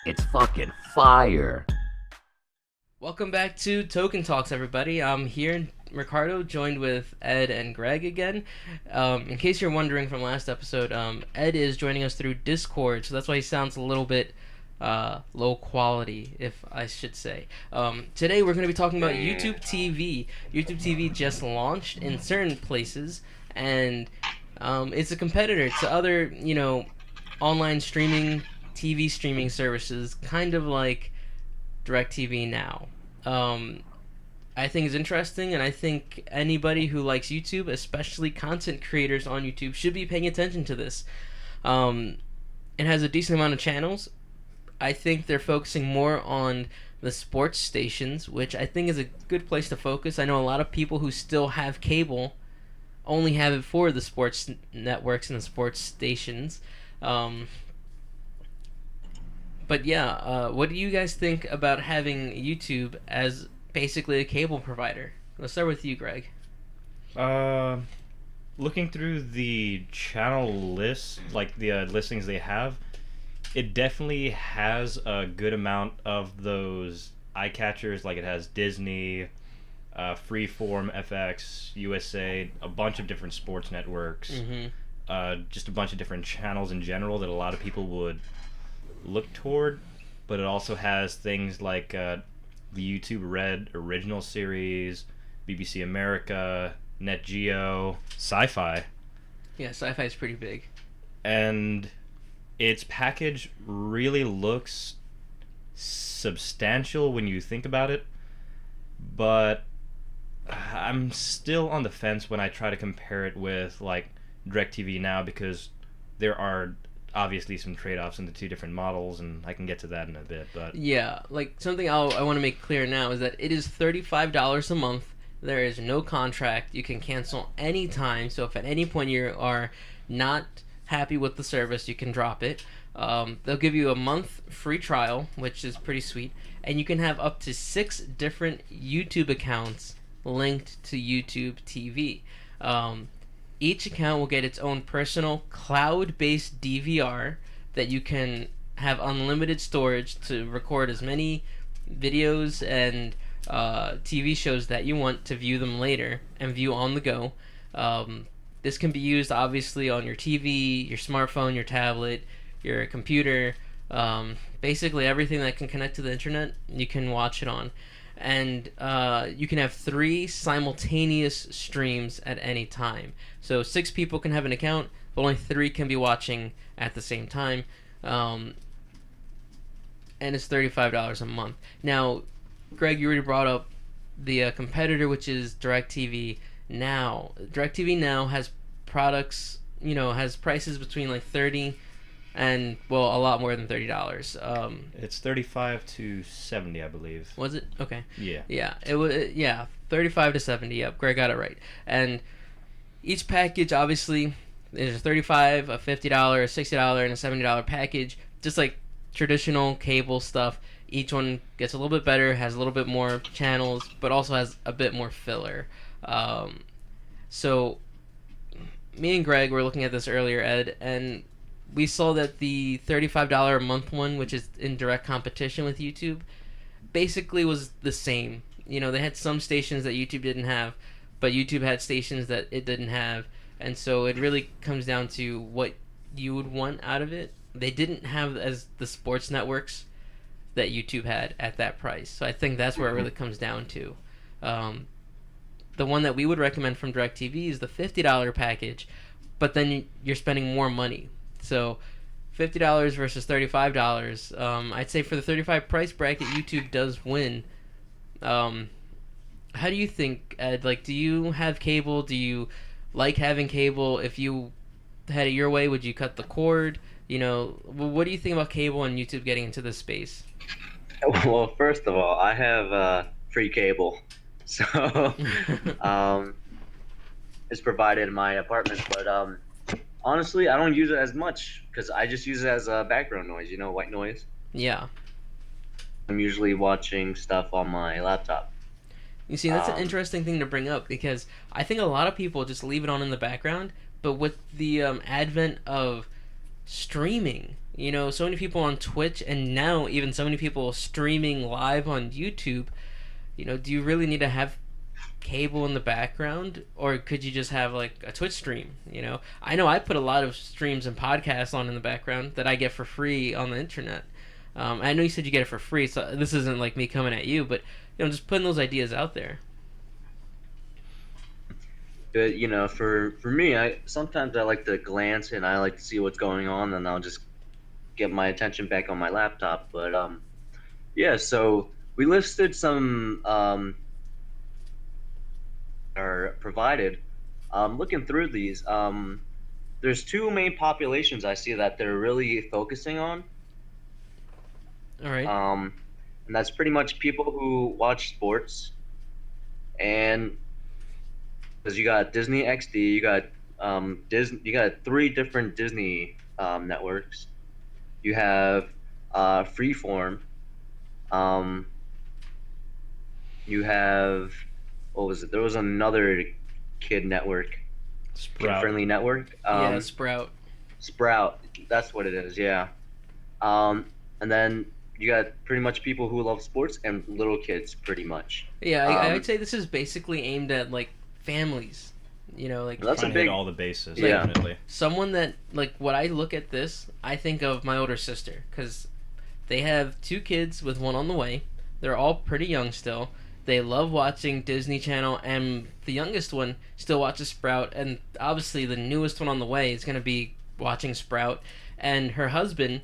It's fucking fire. Welcome back to Token Talks, everybody. I'm here, Ricardo, joined with Ed and Greg again. In case you're wondering from last episode, Ed is joining us through Discord, so that's why he sounds a little bit low quality, if I should say. Today we're going to be talking about YouTube TV. YouTube TV just launched in certain places, and it's a competitor to other, online streaming, TV streaming services, kind of like DirecTV Now. Um, I think is interesting, and I think anybody who likes YouTube, especially content creators on YouTube, should be paying attention to this. Um, it has a decent amount of channels. I think they're focusing more on the sports stations, which I think is a good place to focus. I know a lot of people who still have cable only have it for the sports networks and the sports stations. Um, but yeah, what do you guys think about having YouTube as basically a cable provider? Let's start with you, Greg. Uh, Looking through the channel list, like the listings they have, it definitely has a good amount of those eye catchers. Like it has Disney, Freeform, FX, USA, a bunch of different sports networks, Mm-hmm. just a bunch of different channels in general that a lot of people would look toward. But it also has things like the YouTube Red original series, BBC America, Net Geo, Sci-Fi, Yeah, sci-fi is pretty big. and its package really looks substantial when you think about it, but I'm still on the fence when I try to compare it with like DirecTV Now, because there are obviously some trade-offs in the two different models, and I can get to that in a bit. But Yeah, like something I want to make clear now is that it is $35 a month. There is no contract. You can cancel anytime. So if at any point you are not happy with the service, you can drop it. They'll give you a month free trial, which is pretty sweet, and you can have up to 6 different YouTube accounts linked to YouTube TV. Each account will get its own personal cloud-based DVR that you can have unlimited storage to record as many videos and TV shows that you want to view them later and view on the go. This can be used obviously on your TV, your smartphone, your tablet, your computer, basically everything that can connect to the internet, you can watch it on. And you can have 3 simultaneous streams at any time. So 6 people can have an account, but only 3 can be watching at the same time. And it's $35 a month. Now, Greg, you already brought up the competitor, which is DirecTV Now. DirecTV Now has products, has prices between like 30 and, well, a lot more than $30. it's 35 to 70, I believe. Was it? Okay. Yeah. Yeah, it was. Yeah, 35 to 70. Yep, Greg got it right. And each package, obviously, there's a 35, a $50, a $60, and a $70 package. Just like traditional cable stuff. Each one gets a little bit better, has a little bit more channels, but also has a bit more filler. So, me and Greg were looking at this earlier, Ed, and we saw that the $35 a month one, which is in direct competition with YouTube, basically was the same. They had some stations that YouTube didn't have, but YouTube had stations that it didn't have, and so it really comes down to what you would want out of it. They didn't have as the sports networks that YouTube had at that price, so I think that's where it really comes down to. The one that we would recommend from DirecTV is the $50 package, but then you're spending more money. So $50 versus $35. I'd say for the 35 price bracket, YouTube does win. How do you think, Ed? Like, do you have cable? Do you like having cable? If you had it your way, would you cut the cord? What do you think about cable and YouTube getting into this space? Well, first of all, I have free cable, so it's provided in my apartment. But honestly, I don't use it as much because I just use it as background noise. White noise. Yeah. I'm usually watching stuff on my laptop. You see, that's an interesting thing to bring up because I think a lot of people just leave it on in the background, but with the advent of streaming. You know, so many people on Twitch, and now even so many people streaming live on YouTube. You know, do you really need to have cable in the background, or could you just have like a Twitch stream? You know I put a lot of streams and podcasts on in the background that I get for free on the internet. I know you said you get it for free, so this isn't like me coming at you, but just putting those ideas out there. But for me, I sometimes I like to glance and I like to see what's going on, and I'll just get my attention back on my laptop. But yeah. So we listed some are provided. Looking through these, there's two main populations I see that they're really focusing on. All right. And that's pretty much people who watch sports, and because you got Disney XD, you got Disney, you got three different Disney networks. You have Freeform. You have, what was it? There was another kid network, Sprout. kid-friendly network. Yeah, Sprout. Sprout. That's what it is. Yeah. And then you got pretty much people who love sports and little kids, pretty much. Yeah, I would say this is basically aimed at like families. Like That's Trying a to hit big. all the bases, Yeah. definitely. someone that, like, when I look at this, I think of my older sister, because they have two kids with one on the way. They're all pretty young still. They love watching Disney Channel, and the youngest one still watches Sprout, and obviously the newest one on the way is going to be watching Sprout. And her husband,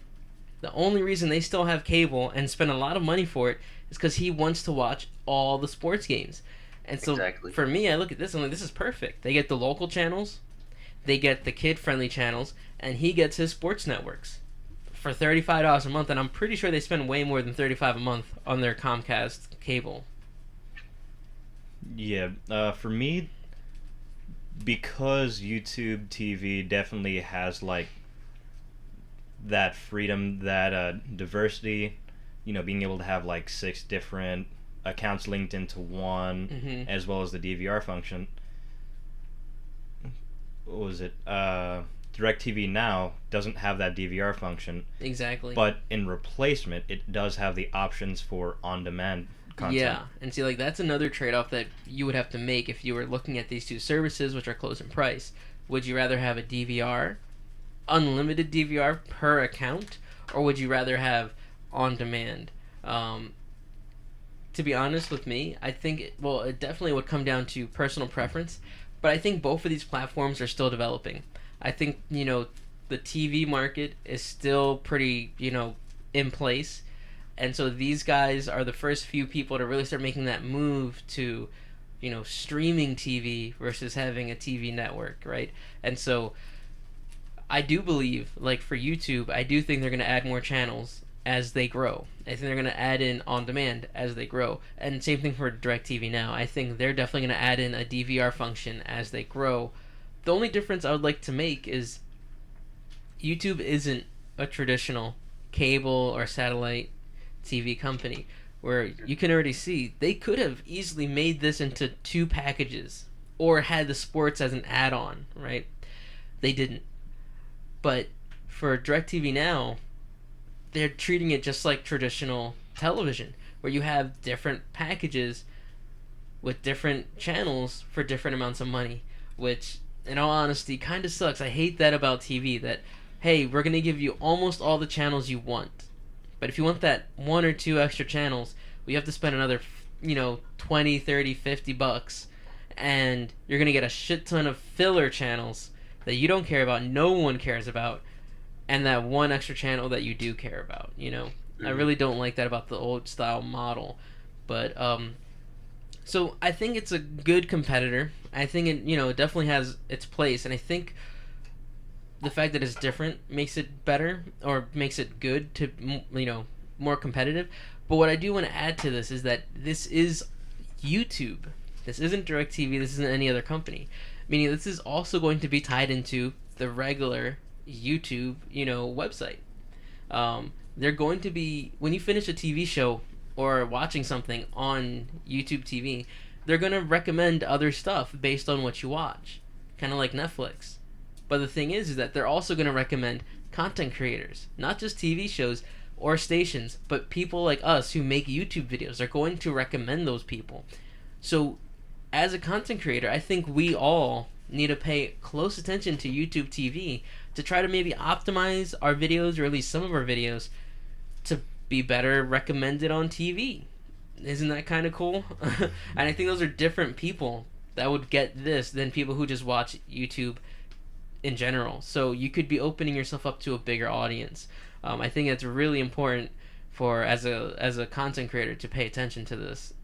the only reason they still have cable and spend a lot of money for it is because he wants to watch all the sports games. And so Exactly. for me, I look at this and I'm like, this is perfect. They get the local channels, they get the kid-friendly channels, and he gets his sports networks for $35 a month. And I'm pretty sure they spend way more than $35 a month on their Comcast cable. Yeah, for me, because YouTube TV definitely has like that freedom, that diversity, being able to have like 6 different accounts linked into one, Mhm. as well as the DVR function. What was it? DirecTV Now doesn't have that DVR function, Exactly. but in replacement, it does have the options for on-demand content. Yeah, and see, like, that's another trade-off that you would have to make if you were looking at these two services, which are close in price. Would you rather have a DVR, unlimited DVR per account, or would you rather have on-demand? To be honest with me, I think, it definitely would come down to personal preference, but I think both of these platforms are still developing. I think, the TV market is still pretty, in place. And so these guys are the first few people to really start making that move to, streaming TV versus having a TV network, right? And so I do believe, like for YouTube, I do think they're going to add more channels as they grow. I think they're going to add in on demand as they grow. And same thing for DirecTV Now. I think they're definitely going to add in a DVR function as they grow. The only difference I would like to make is YouTube isn't a traditional cable or satellite TV company, where you can already see they could have easily made this into 2 packages or had the sports as an add-on, right? They didn't. But for DirecTV Now, they're treating it just like traditional television, where you have different packages with different channels for different amounts of money, which, in all honesty, kind of sucks. I hate that about TV, that, hey, we're going to give you almost all the channels you want. But if you want that 1 or 2 extra channels, we have to spend another, 20, 30, $50, and you're going to get a shit ton of filler channels that you don't care about, no one cares about, and that 1 extra channel that you do care about, I really don't like that about the old style model. But, so I think it's a good competitor. I think it, it definitely has its place, and I think the fact that it's different makes it better, or makes it good to, more competitive. But what I do want to add to this is that this is YouTube. This isn't DirecTV. This isn't any other company. Meaning this is also going to be tied into the regular YouTube, website. They're going to be, when you finish a TV show or watching something on YouTube TV, they're going to recommend other stuff based on what you watch. Kind of like Netflix. But the thing is that they're also going to recommend content creators, not just TV shows or stations, but people like us who make YouTube videos. They're going to recommend those people. So, as a content creator, I think we all need to pay close attention to YouTube TV to try to maybe optimize our videos, or at least some of our videos, to be better recommended on TV. Isn't that kind of cool? And I think those are different people that would get this than people who just watch YouTube in general. So you could be opening yourself up to a bigger audience. I think it's really important for as a content creator to pay attention to this.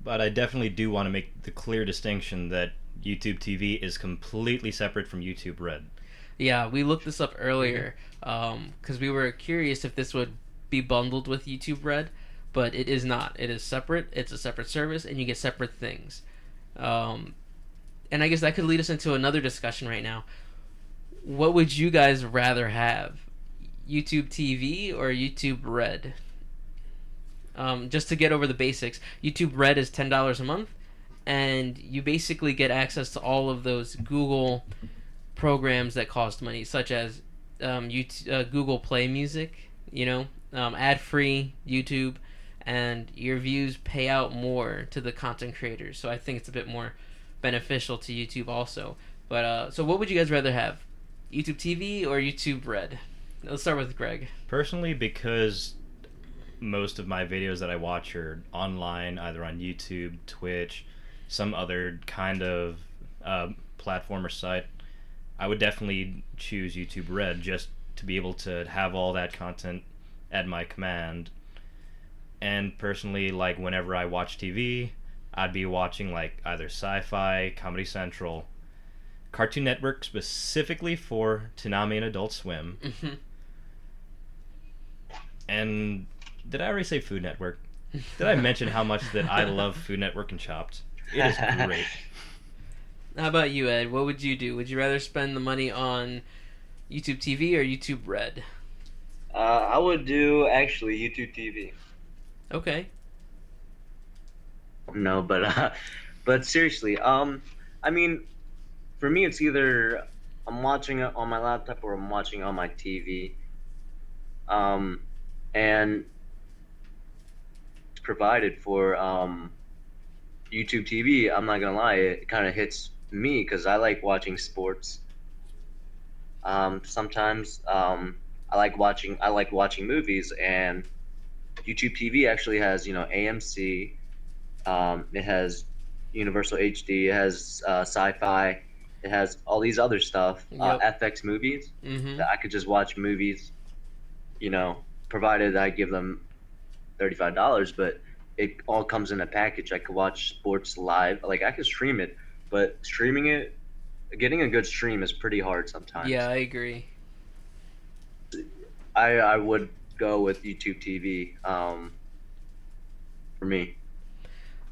But I definitely do want to make the clear distinction that YouTube TV is completely separate from YouTube Red. Yeah, we looked this up earlier because we were curious if this would be bundled with YouTube Red, but it is not. It is separate. It's a separate service, and you get separate things. And I guess that could lead us into another discussion right now. What would you guys rather have? YouTube TV or YouTube Red? Just to get over the basics, YouTube Red is $10 a month, and you basically get access to all of those Google programs that cost money, such as Google Play Music, ad-free YouTube, and your views pay out more to the content creators. So I think it's a bit more beneficial to YouTube also. But so what would you guys rather have? YouTube TV or YouTube Red? Let's start with Greg. Personally, because most of my videos that I watch are online, either on YouTube, Twitch, some other kind of platform or site, I would definitely choose YouTube Red just to be able to have all that content at my command. And personally, like, whenever I watch TV, I'd be watching like either Sci-Fi, Comedy Central, Cartoon Network specifically for Toonami and Adult Swim. Mm-hmm. And did I already say Food Network? Did I mention how much that I love Food Network and Chopped? It is great. How about you, Ed? What would you do? Would you rather spend the money on YouTube TV or YouTube Red? I would do actually YouTube TV. Okay. No, but seriously, I mean, for me, it's either I'm watching it on my laptop or I'm watching on my TV. And it's provided for YouTube TV. I'm not gonna lie, it kind of hits me because I like watching sports. Sometimes I like watching movies, and YouTube TV actually has AMC. It has Universal HD. It has Sci-Fi. It has all these other stuff. Yep. FX movies Mm-hmm. that I could just watch movies. Provided I give them $35, but it all comes in a package. I could watch sports live. Like, I could stream it, but getting a good stream is pretty hard sometimes. Yeah, I agree. I would go with YouTube TV for me.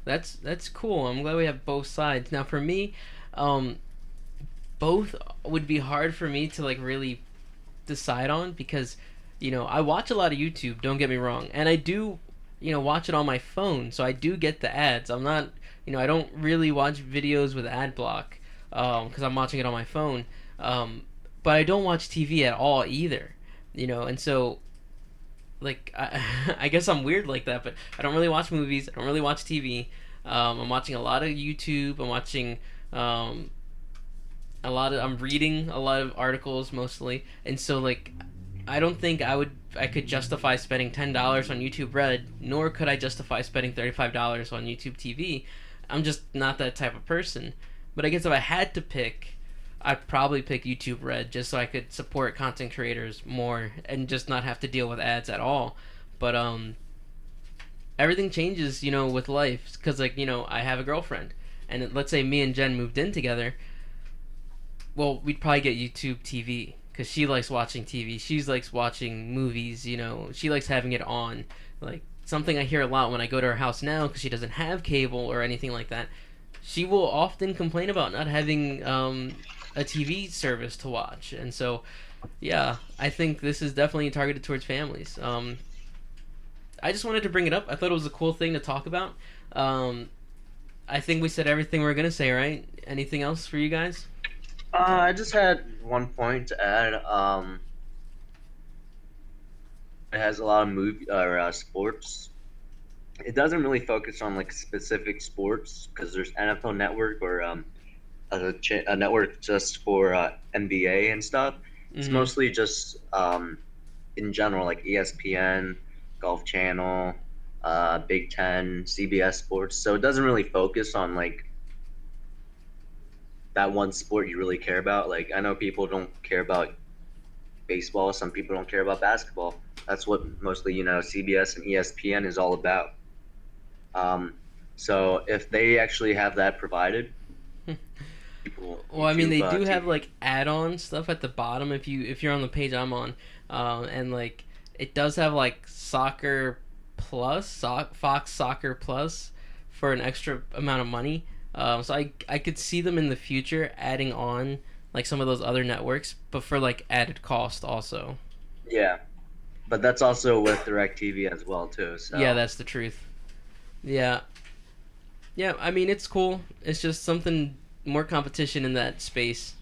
That's cool. I'm glad we have both sides. Now, for me, both would be hard for me to like really decide on because I watch a lot of YouTube, don't get me wrong, and I do watch it on my phone, so I do get the ads. I'm not I don't really watch videos with ad block because I'm watching it on my phone, but I don't watch TV at all either, and so like I guess I'm weird like that, but I don't really watch movies, I don't really watch TV. I'm watching a lot of YouTube. I'm watching I'm reading a lot of articles mostly, and so like I don't think I could justify spending $10 on YouTube Red, nor could I justify spending $35 on YouTube TV. I'm just not that type of person. But I guess if I had to pick, I'd probably pick YouTube Red just so I could support content creators more and just not have to deal with ads at all. But everything changes, with life, because I have a girlfriend, and let's say me and Jen moved in together. Well, we'd probably get YouTube TV. Because she likes watching TV. She likes watching movies, She likes having it on. Like, something I hear a lot when I go to her house now, because she doesn't have cable or anything like that. She will often complain about not having a TV service to watch. And so, yeah, I think this is definitely targeted towards families. I just wanted to bring it up. I thought it was a cool thing to talk about. I think we said everything we are going to say, right? Anything else for you guys? I just had one point to add. It has a lot of movie or sports. It doesn't really focus on like specific sports because there's NFL Network or a network just for NBA and stuff. It's Hmm. mostly just in general, like ESPN, Golf Channel, Big Ten, CBS Sports. So it doesn't really focus on like that one sport you really care about. Like I know people don't care about baseball. Some people don't care about basketball. That's what mostly CBS and ESPN is all about. Um, so if they actually have that provided, people Well, I mean, YouTube they do have TV. like add-on stuff at the bottom if you're on the page I'm on, and like it does have like Soccer Plus, Fox Soccer Plus for an extra amount of money. So I could see them in the future adding on like some of those other networks, but for like added cost also. Yeah, but that's also with DirecTV as well too. Yeah, So that's the truth. Yeah, yeah. I mean, it's cool. It's just something more competition in that space.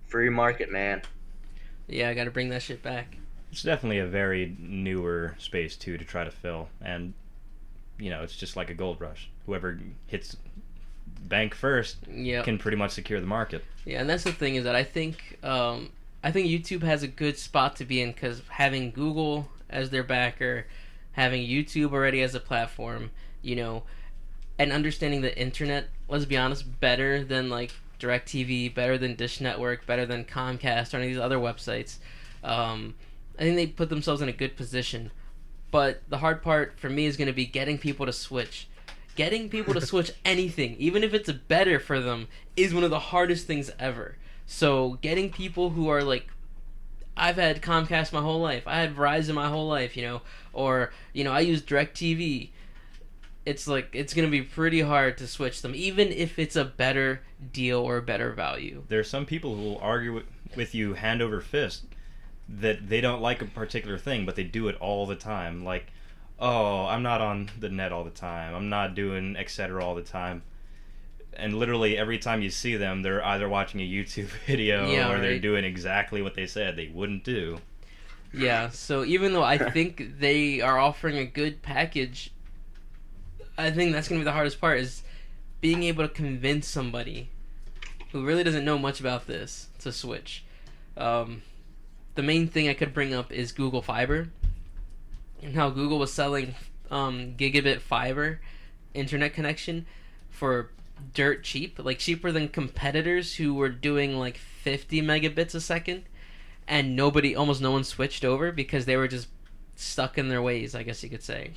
free market, man. Yeah, I got to bring that shit back. It's definitely a very newer space too to try to fill, and it's just like a gold rush. Whoever hits bank first Yeah. can pretty much secure the market. Yeah, and that's the thing is that I think YouTube has a good spot to be in because having Google as their backer, having YouTube already as a platform, you know, and understanding the internet. Let's be honest, better than like DirecTV, better than Dish Network, better than Comcast or any of these other websites. I think they put themselves in a good position. But the hard part for me is going to be getting people to switch. Getting people to switch anything, even if it's better for them, is one of the hardest things ever. So getting people who are like, I've had Comcast my whole life, I had Verizon my whole life, or I use DirecTV. It's like it's gonna be pretty hard to switch them, even if it's a better deal or a better value. There are some people who will argue with you hand over fist that they don't like a particular thing, but they do it all the time. Like, oh, I'm not on the net all the time. I'm not doing etc. all the time. And literally every time you see them, they're either watching a YouTube video Yeah, or they're right. doing exactly what they said they wouldn't do. Yeah. So even though I think they are offering a good package, I think that's gonna be the hardest part is being able to convince somebody who really doesn't know much about this to switch. Um, the main thing I could bring up is Google Fiber and how Google was selling gigabit fiber internet connection for dirt cheap, like cheaper than competitors who were doing like 50 megabits a second, and almost no one switched over because they were just stuck in their ways, I guess you could say.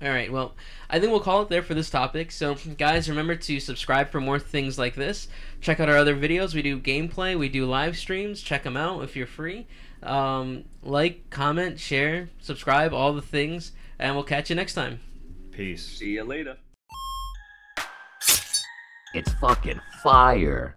All right, well, I think we'll call it there for this topic. So, guys, remember to subscribe for more things like this. Check out our other videos. We do gameplay, we do live streams. Check them out if you're free. Like, comment, share, subscribe, all the things, and we'll catch you next time. Peace. See you later. It's fucking fire.